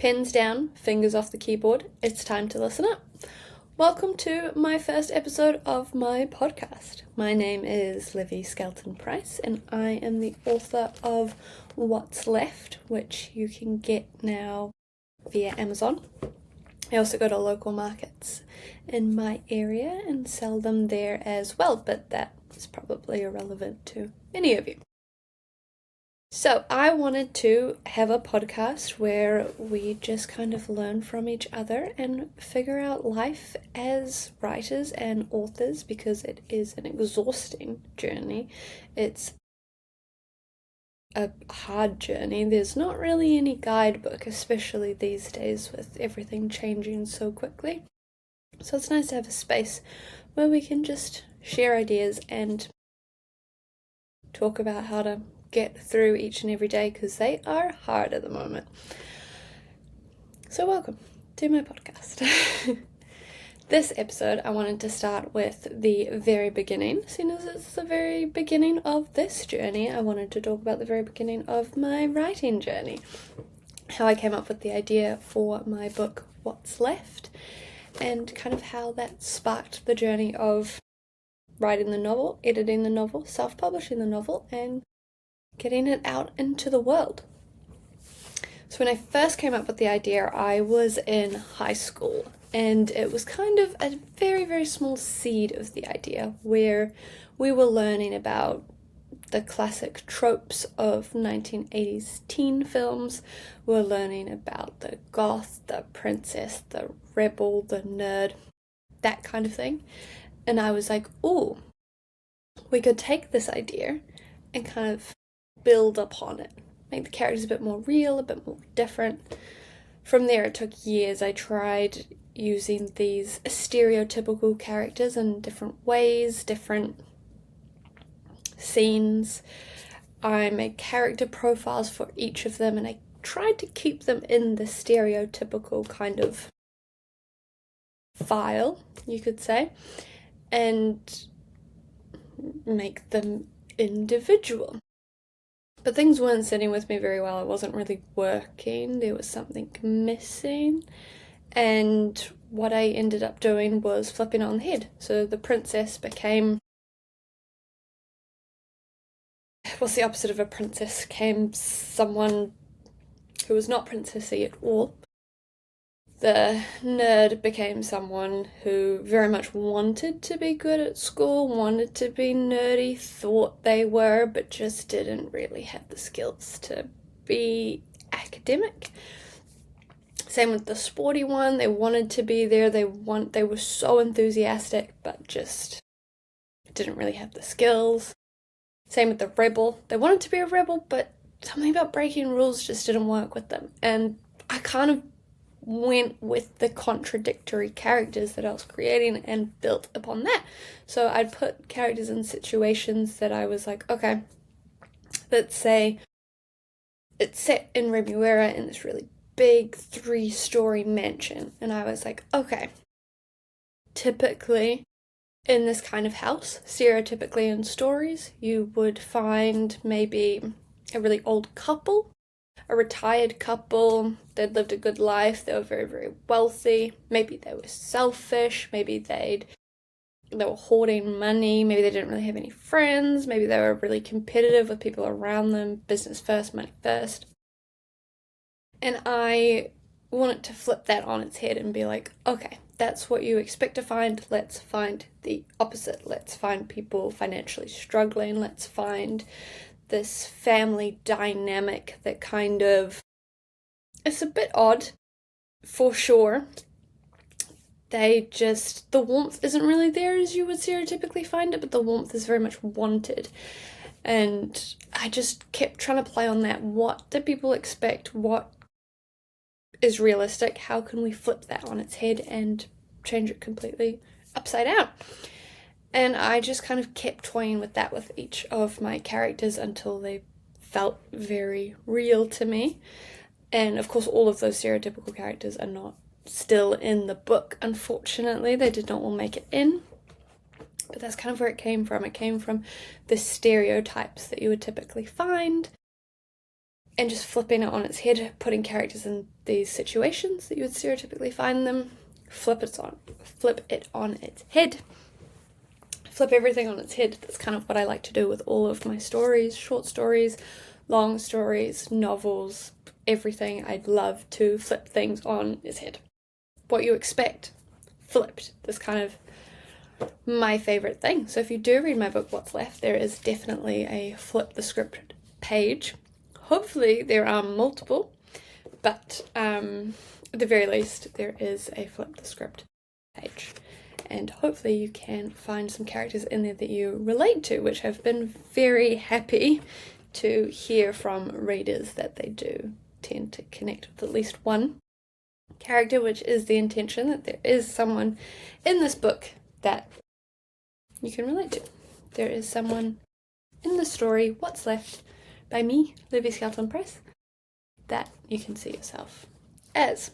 Pens down, fingers off the keyboard, it's time to listen up. Welcome to my first episode of my podcast. My name is Livvy Skelton-Price and I am the author of What's Left, which you can get now via Amazon. I also go to local markets in my area and sell them there as well, but that is probably irrelevant to any of you. So I wanted to have a podcast where we just kind of learn from each other and figure out life as writers and authors, because it is an exhausting journey. It's a hard journey. There's not really any guidebook, especially these days with everything changing so quickly. So it's nice to have a space where we can just share ideas and talk about how to get through each and every day, because they are hard at the moment. So welcome to my podcast. This episode I wanted to start with the very beginning. Seeing as it's the very beginning of this journey, I wanted to talk about the very beginning of my writing journey. How I came up with the idea for my book What's Left, and kind of how that sparked the journey of writing the novel, editing the novel, self-publishing the novel, and getting it out into the world. So when I first came up with the idea, I was in high school, and it was kind of a very, very small seed of the idea where we were learning about the classic tropes of 1980s teen films. We were learning about the goth, the princess, the rebel, the nerd, that kind of thing. And I was like, ooh, we could take this idea and kind of build upon it, make the characters a bit more real, a bit more different. From there, it took years. I tried using these stereotypical characters in different ways, different scenes. I made character profiles for each of them, and I tried to keep them in the stereotypical kind of file, you could say, and make them individual. But things weren't sitting with me very well. It wasn't really working. There was something missing. And what I ended up doing was flipping it on the head. So the princess became... what's the opposite of a princess? Became someone who was not princessy at all. The nerd became someone who very much wanted to be good at school, wanted to be nerdy, thought they were, but just didn't really have the skills to be academic. Same with the sporty one. They wanted to be there. They were so enthusiastic, but just didn't really have the skills. Same with the rebel. They wanted to be a rebel, but something about breaking rules just didn't work with them. And I kind of went with the contradictory characters that I was creating and built upon that. So I'd put characters in situations that I was like, okay, let's say it's set in Remuera in this really big 3-story mansion. And I was like, okay, typically in this kind of house, stereotypically in stories, you would find maybe a really old couple, a retired couple. They'd lived a good life, they were very, very wealthy, maybe they were selfish, maybe they were hoarding money, maybe they didn't really have any friends, maybe they were really competitive with people around them, business first, money first. And I wanted to flip that on its head and be like, okay, that's what you expect to find, let's find the opposite. Let's find people financially struggling, let's find this family dynamic that kind of, it's a bit odd, for sure. The warmth isn't really there as you would stereotypically find it, but the warmth is very much wanted. And I just kept trying to play on that. What do people expect? What is realistic? How can we flip that on its head and change it completely upside down? And I just kind of kept toying with that with each of my characters until they felt very real to me. And of course, all of those stereotypical characters are not still in the book, unfortunately. They did not all make it in. But that's kind of where it came from. It came from the stereotypes that you would typically find and just flipping it on its head, putting characters in these situations that you would stereotypically find them, flip it on its head, flip everything on its head. That's kind of what I like to do with all of my stories, short stories, long stories, novels, everything. I'd love to flip things on its head. What you expect, flipped. That's kind of my favourite thing. So if you do read my book, What's Left, there is definitely a flip the script page. Hopefully there are multiple, but at the very least there is a flip the script page. And hopefully you can find some characters in there that you relate to, which I've been very happy to hear from readers that they do tend to connect with at least one character, which is the intention, that there is someone in this book that you can relate to. There is someone in the story, What's Left, by me, Livvy Skelton-Price, that you can see yourself as.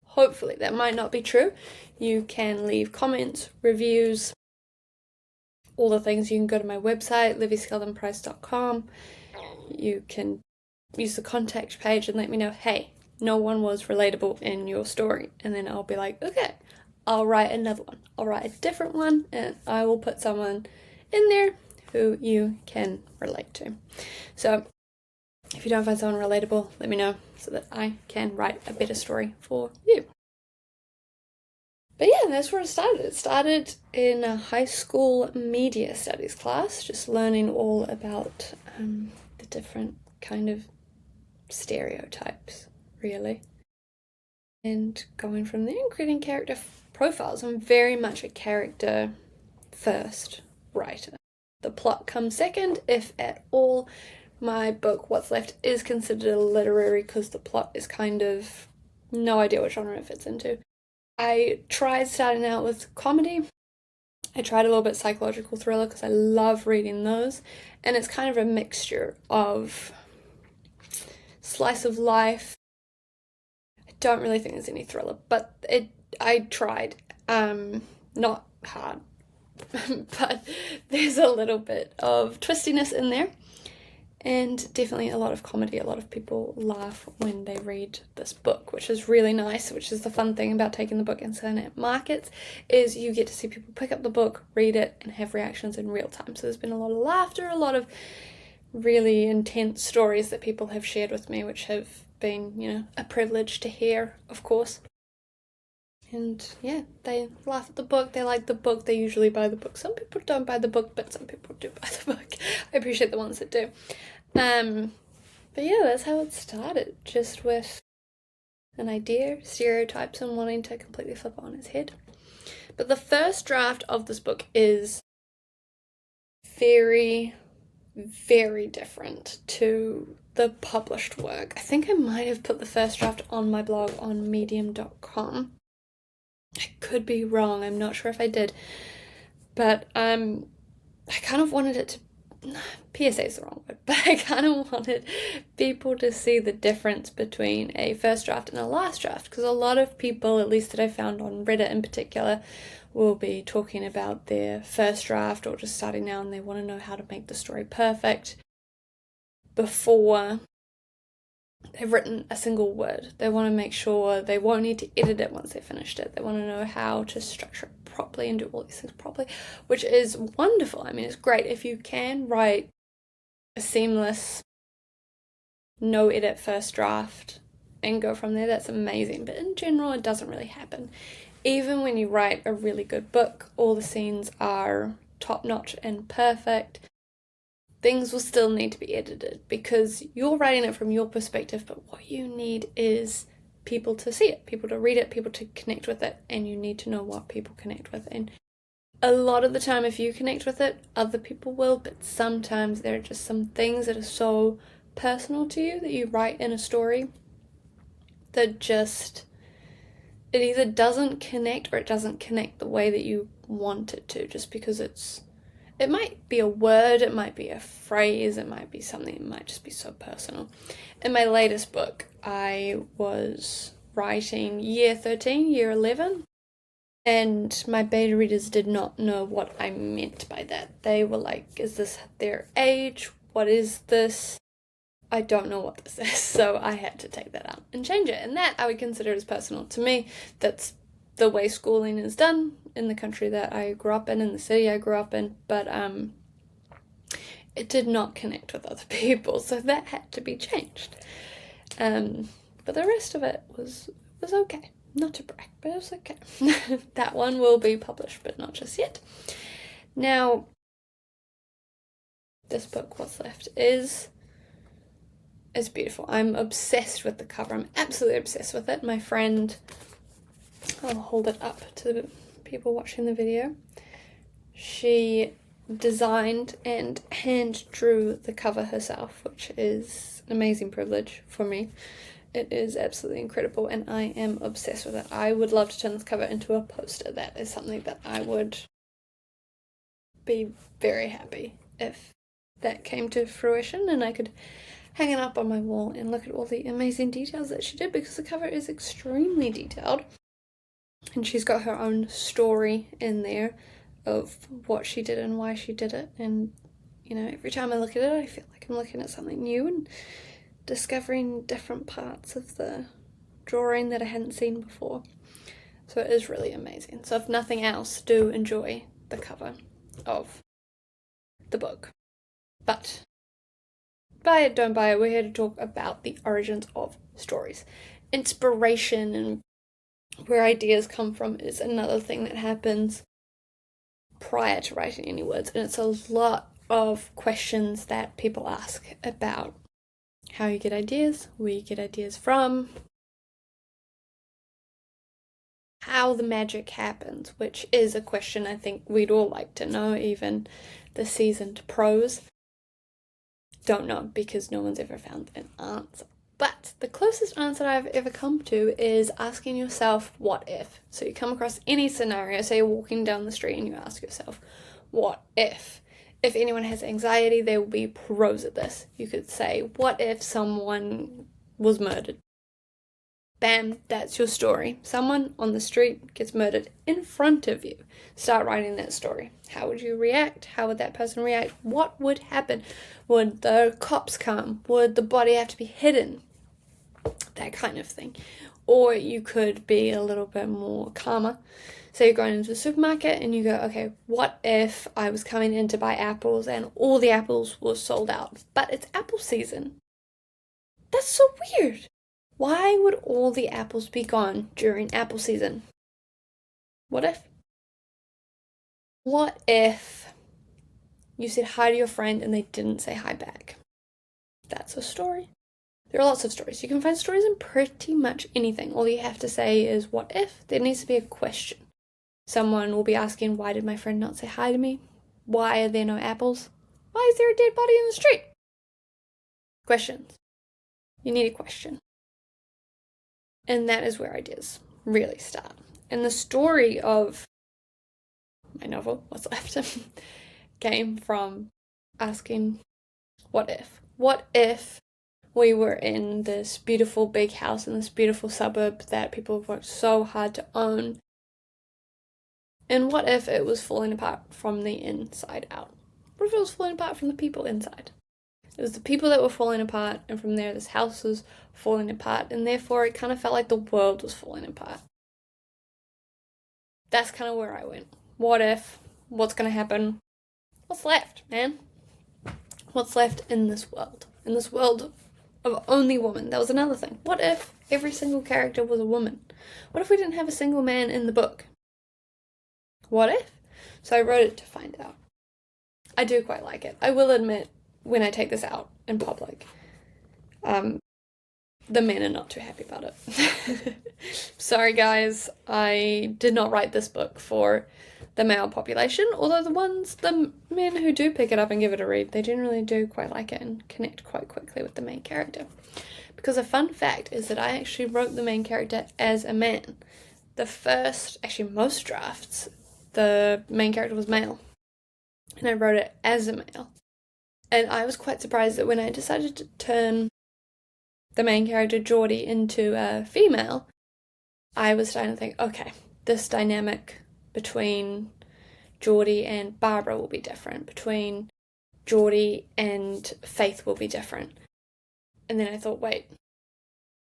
Hopefully, that might not be true. You can leave comments, reviews, all the things. You can go to my website, livvyskeltonprice.com. You can use the contact page and let me know, hey, no one was relatable in your story. And then I'll be like, okay, I'll write another one. I'll write a different one and I will put someone in there who you can relate to. So if you don't find someone relatable, let me know so that I can write a better story for you. But yeah, that's where it started. It started in a high school media studies class, just learning all about the different kind of stereotypes, really. And going from there and creating character profiles. I'm very much a character first writer. The plot comes second, if at all. My book, What's Left, is considered a literary because the plot is kind of no idea what genre it fits into. I tried starting out with comedy. I tried a little bit psychological thriller because I love reading those. And it's kind of a mixture of slice of life. I don't really think there's any thriller, but I tried. Not hard. But there's a little bit of twistiness in there. And definitely a lot of comedy. A lot of people laugh when they read this book, which is really nice, which is the fun thing about taking the book and selling it at markets, is you get to see people pick up the book, read it, and have reactions in real time. So there's been a lot of laughter, a lot of really intense stories that people have shared with me, which have been, a privilege to hear, of course. And yeah, they laugh at the book, they like the book, they usually buy the book. Some people don't buy the book, but some people do buy the book. I appreciate the ones that do. But yeah, that's how it started, just with an idea, stereotypes, and wanting to completely flip it on its head. But the first draft of this book is very, very different to the published work. I think I might have put the first draft on my blog on medium.com. I could be wrong, I'm not sure if I did, but I kind of wanted it to, PSA is the wrong word, but I kind of wanted people to see the difference between a first draft and a last draft, because a lot of people, at least that I found on Reddit in particular, will be talking about their first draft or just starting out and they want to know how to make the story perfect before they've written a single word. They want to make sure they won't need to edit it once they've finished it. They want to know how to structure it properly and do all these things properly, which is wonderful. I mean, it's great if you can write a seamless, no edit first draft and go from there. That's amazing. But in general, it doesn't really happen. Even when you write a really good book, all the scenes are top-notch and perfect, things will still need to be edited because you're writing it from your perspective, but what you need is people to see it, people to read it, people to connect with it, and you need to know what people connect with. And a lot of the time, if you connect with it, other people will, but sometimes there are just some things that are so personal to you that you write in a story that just, it either doesn't connect or it doesn't connect the way that you want it to, just because it might be a word, it might be a phrase, it might be something, it might just be so personal. In my latest book, I was writing year 13, year 11, and my beta readers did not know what I meant by that. They were like, is this their age? What is this? I don't know what this is, so I had to take that out and change it. And that I would consider as personal to me. That's the way schooling is done in the country that I grew up in the city I grew up in, but it did not connect with other people, so that had to be changed. But the rest of it was okay. Not to brag, but it was okay. That one will be published, but not just yet. Now, this book, What's Left, is beautiful. I'm obsessed with the cover. I'm absolutely obsessed with it. My friend, I'll hold it up to the people watching the video. She designed and hand drew the cover herself, which is an amazing privilege for me. It is absolutely incredible, and I am obsessed with it. I would love to turn this cover into a poster. That is something that I would be very happy if that came to fruition and I could hang it up on my wall and look at all the amazing details that she did, because the cover is extremely detailed. And she's got her own story in there of what she did and why she did it. And, you know, every time I look at it, I feel like I'm looking at something new and discovering different parts of the drawing that I hadn't seen before. So it is really amazing. So if nothing else, do enjoy the cover of the book. But buy it, don't buy it. We're here to talk about the origins of stories. Inspiration and where ideas come from is another thing that happens prior to writing any words, and it's a lot of questions that people ask about how you get ideas, where you get ideas from, how the magic happens, which is a question I think we'd all like to know, even the seasoned pros don't know, because no one's ever found an answer. But the closest answer I've ever come to is asking yourself, what if? So you come across any scenario, say you're walking down the street and you ask yourself, what if? If anyone has anxiety, they will be pros at this. You could say, what if someone was murdered? Bam, that's your story. Someone on the street gets murdered in front of you. Start writing that story. How would you react? How would that person react? What would happen? Would the cops come? Would the body have to be hidden? That kind of thing. Or you could be a little bit more calmer. So you're going into the supermarket and you go, okay, what if I was coming in to buy apples and all the apples were sold out, but it's apple season? That's so weird. Why would all the apples be gone during apple season? What if? What if you said hi to your friend and they didn't say hi back? That's a story. There are lots of stories. You can find stories in pretty much anything. All you have to say is, what if? There needs to be a question. Someone will be asking, why did my friend not say hi to me? Why are there no apples? Why is there a dead body in the street? Questions. You need a question. And that is where ideas really start. And the story of my novel, What's Left, came from asking, what if? What if we were in this beautiful big house in this beautiful suburb that people have worked so hard to own? And what if it was falling apart from the inside out? What if it was falling apart from the people inside? It was the people that were falling apart, and from there this house was falling apart, and therefore it kind of felt like the world was falling apart. That's kind of where I went. What if? What's going to happen? What's left, man? What's left in this world? In this world of only women. That was another thing. What if every single character was a woman? What if we didn't have a single man in the book? What if? So I wrote it to find out. I do quite like it. I will admit, when I take this out in public, the men are not too happy about it. Sorry guys, I did not write this book for the male population, although the men who do pick it up and give it a read, they generally do quite like it and connect quite quickly with the main character. Because a fun fact is that I actually wrote the main character as a man. Most drafts, the main character was male, and I wrote it as a male. And I was quite surprised that when I decided to turn the main character Geordie into a female, I was starting to think, okay, this dynamic between Geordie and Barbara will be different, between Geordie and Faith will be different. And then I thought, wait,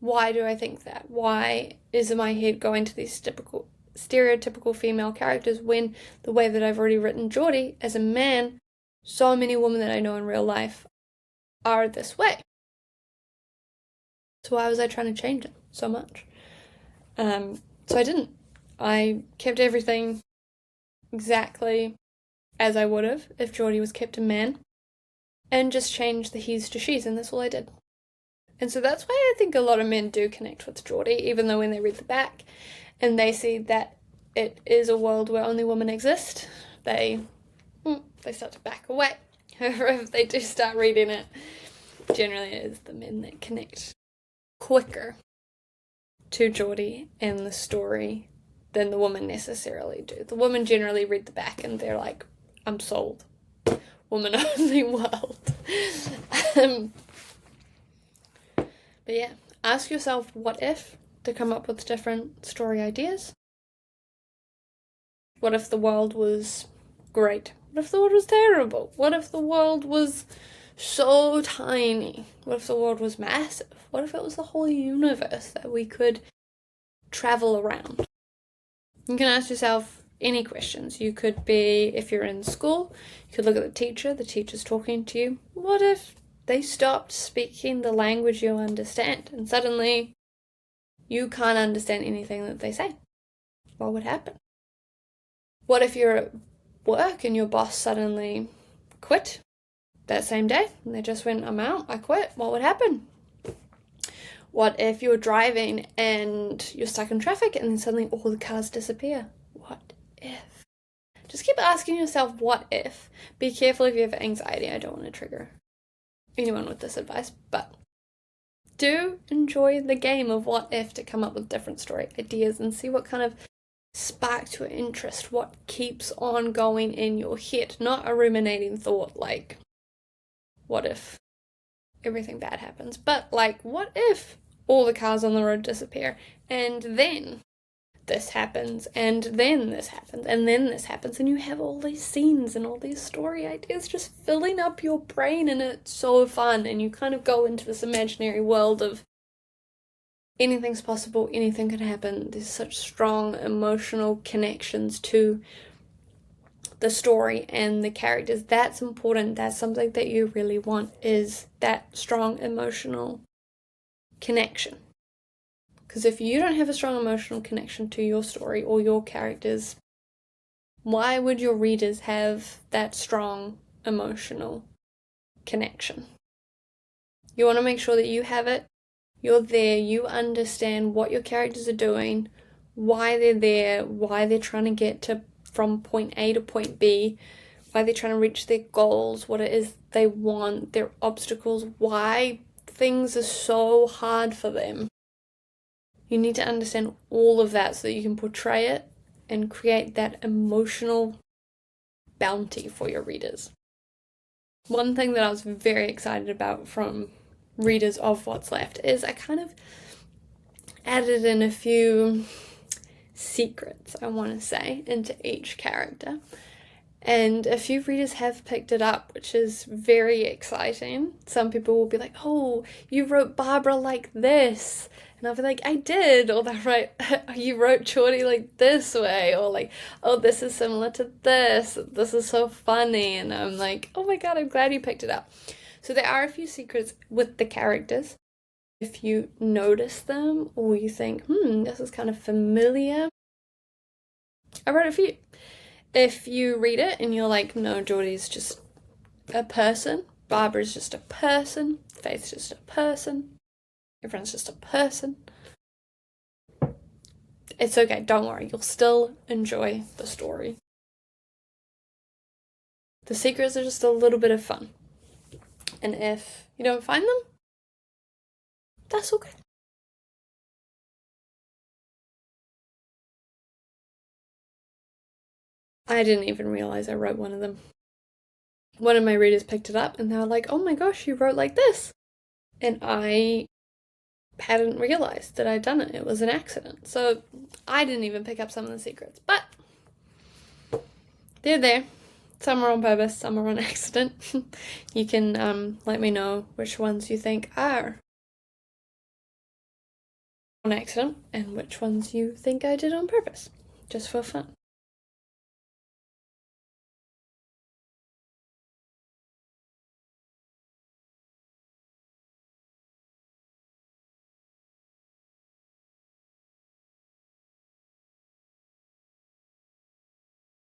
why do I think that? Why is my head going to these stereotypical female characters when the way that I've already written Geordie as a man, so many women that I know in real life are this way? So why was I trying to change it so much? So I didn't. I kept everything exactly as I would have if Geordie was kept a man, and just changed the he's to she's, and that's all I did. And so that's why I think a lot of men do connect with Geordie, even though when they read the back and they see that it is a world where only women exist, they start to back away. However, if they do start reading it, generally it is the men that connect quicker to Geordie and the story than the women necessarily do. The women generally read the back and they're like, I'm sold. Woman only world. But yeah, ask yourself what if to come up with different story ideas. What if the world was great? What if the world was terrible? What if the world was so tiny? What if the world was massive? What if it was the whole universe that we could travel around? You can ask yourself any questions. You could be, if you're in school, you could look at the teacher's talking to you. What if they stopped speaking the language you understand and suddenly you can't understand anything that they say? What would happen? What if you're at work and your boss suddenly quit that same day and they just went, I'm out, I quit? What would happen? What if you're driving and you're stuck in traffic and then suddenly all the cars disappear? What if? Just keep asking yourself, what if? Be careful if you have anxiety. I don't want to trigger anyone with this advice, but do enjoy the game of what if to come up with different story ideas and see what kind of sparks your interest, what keeps on going in your head, not a ruminating thought like, what if everything bad happens, but like, what if all the cars on the road disappear and then this happens and then this happens and then this happens, and you have all these scenes and all these story ideas just filling up your brain, and it's so fun, and you kind of go into this imaginary world of anything's possible, anything can happen. There's such strong emotional connections to the story and the characters. That's important. That's something that you really want, is that strong emotional connection. Because if you don't have a strong emotional connection to your story or your characters, why would your readers have that strong emotional connection? You want to make sure that you have it. You're there, you understand what your characters are doing, why they're there, why they're trying to get to from point A to point B, why they're trying to reach their goals, what it is they want, their obstacles, why things are so hard for them. You need to understand all of that so that you can portray it and create that emotional bounty for your readers. One thing that I was very excited about from readers of What's Left is I kind of added in a few secrets, I want to say, into each character. And a few readers have picked it up, which is very exciting. Some people will be like, oh, you wrote Barbara like this. And I'll be like, I did. Or they'll write, you wrote Geordie like this way. Or like, oh, this is similar to this. This is so funny. And I'm like, oh my God, I'm glad you picked it up. So there are a few secrets with the characters. If you notice them or you think, this is kind of familiar, I wrote a few. If you read it and you're like, no, Geordie's just a person, Barbara's just a person, Faith's just a person, everyone's just a person, it's okay, don't worry, you'll still enjoy the story. The secrets are just a little bit of fun. And if you don't find them, that's okay. I didn't even realize I wrote one of them. One of my readers picked it up and they were like, oh my gosh, you wrote like this. And I hadn't realized that I'd done it. It was an accident. So I didn't even pick up some of the secrets. But they're there. Some are on purpose, some are on accident. You can let me know which ones you think are on accident and which ones you think I did on purpose, just for fun.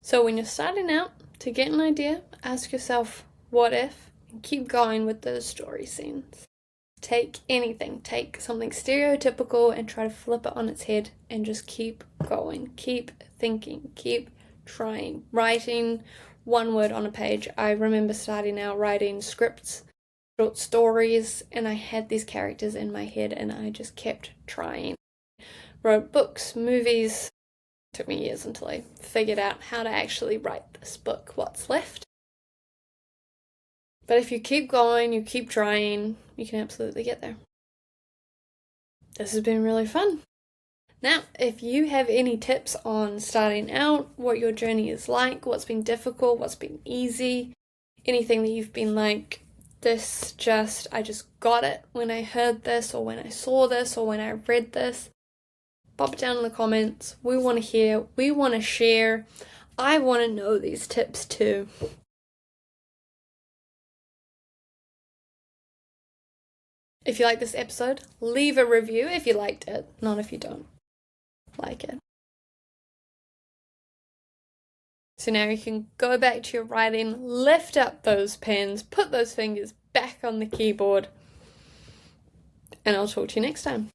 So when you're starting out, to get an idea, ask yourself, what if? And keep going with those story scenes. Take anything, take something stereotypical and try to flip it on its head and just keep going, keep thinking, keep trying. Writing one word on a page. I remember starting out writing scripts, short stories, and I had these characters in my head and I just kept trying. Wrote books, movies. Took me years until I figured out how to actually write this book, what's left. But if you keep going, you keep trying, you can absolutely get there. This has been really fun. Now, if you have any tips on starting out, what your journey is like, what's been difficult, what's been easy, anything that you've been like, I just got it when I heard this, or when I saw this, or when I read this, pop it down in the comments. We want to hear, we want to share. I want to know these tips too. If you like this episode, leave a review if you liked it, not if you don't like it. So now you can go back to your writing, lift up those pens, put those fingers back on the keyboard, and I'll talk to you next time.